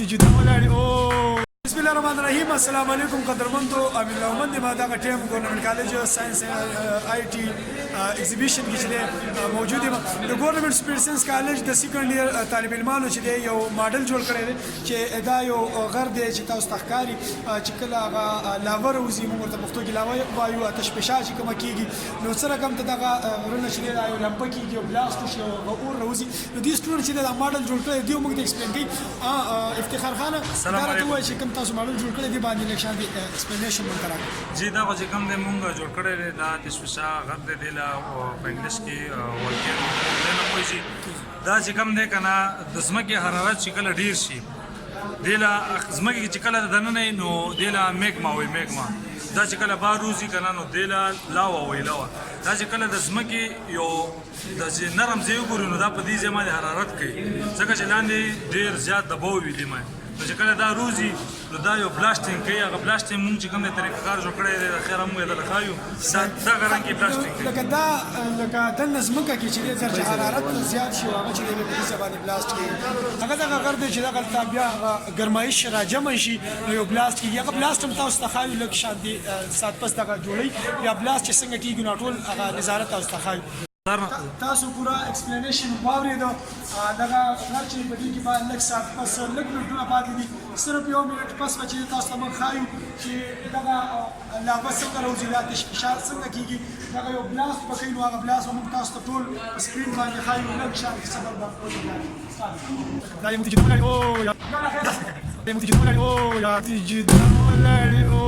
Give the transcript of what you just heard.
جدا ولاړې او بسم الله الرحمن الرحیم. السلام علیکم قدرمندو. امین الله ومند ما دغه ټیم ګورنمنټ کالج ساينس آی ټي ایگزیبیشن کې چې موجود یم. د ګورنمنټ سپیډ ساينس کالج د سیکنډ ایئر طالب علمانو چې دی یو ماډل جوړ کړی دی چې دا یو غر دی چې تاسو ته ښکاري چې کله هغه لاوه راوځي، موږ ورته پښتو کې لاوه وایو، آتش فشان چې کومه کېږي نو څه رقم ته دغه غرونه چې دی دا یو لمبه کېږي او بلاست وشي او اور راوځي. نو دې سټوډنټ چې دا ماډل جوړ کړی دی موږ ته ایکسپلین کوي. افتخار خان دا راته وایي چې کوم تاسو ماډل جوړ کړی دی باندې لږ شان دي ایکسپلینیشن مونږ ته راکړئ. جی دا چې کوم دی مونږ جوړ کړی دی دا آتش فشان غر دی دی له په انګلیش کې ولکینو وایي. دا چې کوم دی که نه د ځمکې حرارت چې کله ډېر شي دی له ځمکې چې کله دننه نو دی له میګما وایي میګما. دا چې کله بار وځي که نه نو دی له لاوه وایي لاوه. دا چې کله د ځمکې یو داسې نرم ځای وګورو نو دا په دې ځای باندې حرارت کوي ځکه چې لاندې ډېر زیات دباو وي دې باندې. نو چې کله دا روزي نو دا یو بلاسټینګ کوي. هغه بلاسټینګ مونږ چې کوم دی طریقه کار جوړ کړی دی د خیر موږ یې دله ښایو دغه رنګ کې بلاسټینګ کوي. لکه دا لکه دننه ځمکه کې چې دی زر چې حرارت زیات شي هغه چې دی په دې ځای باندې بلاست کېږي. هغه دغه غر دی چې دغلته بیا هغه ګرمایش راجمع شي نو یو بلاست کېږي. هغه بلاست هم تاسو ته ښایو لږ شان دي سات پس دغه جوړوي یا بلاست چې څنګه کېږي نو ټول هغه نظارت تاسو ته ښایو. تاسو پورا ایکسپلینیشن واورېدو. دغه غر چې په دې کې باید لږ ساعت پس لږ منټونه پاتې دي، صرف یو منټ پس به چې تاسو ته موږ ښایو چې دغه لاوه څنګه راوځي، د آتش فشان څنګه کېږي. دغه یو بلاست به کوي نو هغه بلاست به موږ تاسو ته ټول په سکرین باندې ښایو لږ شان څه ډول به دا یې موږ ته جدا ولاړې او یا موږ ته جدا ولاړې او یا جدا ولاړې او